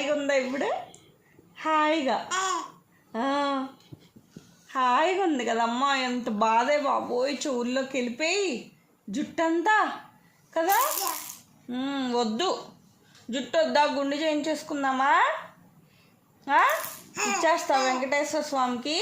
హాయిగా ఉందా ఇప్పుడు? హాయిగా హాయిగా ఉంది కదమ్మా. ఎంత బాధే బాబోయ్, చెవుల్లోకి వెళ్ళిపోయి జుట్టంతా కదా. వద్దు, జుట్టు వద్దా? గుండు చేయించేసుకుందామా? ఇచ్చేస్తావు వెంకటేశ్వర స్వామికి?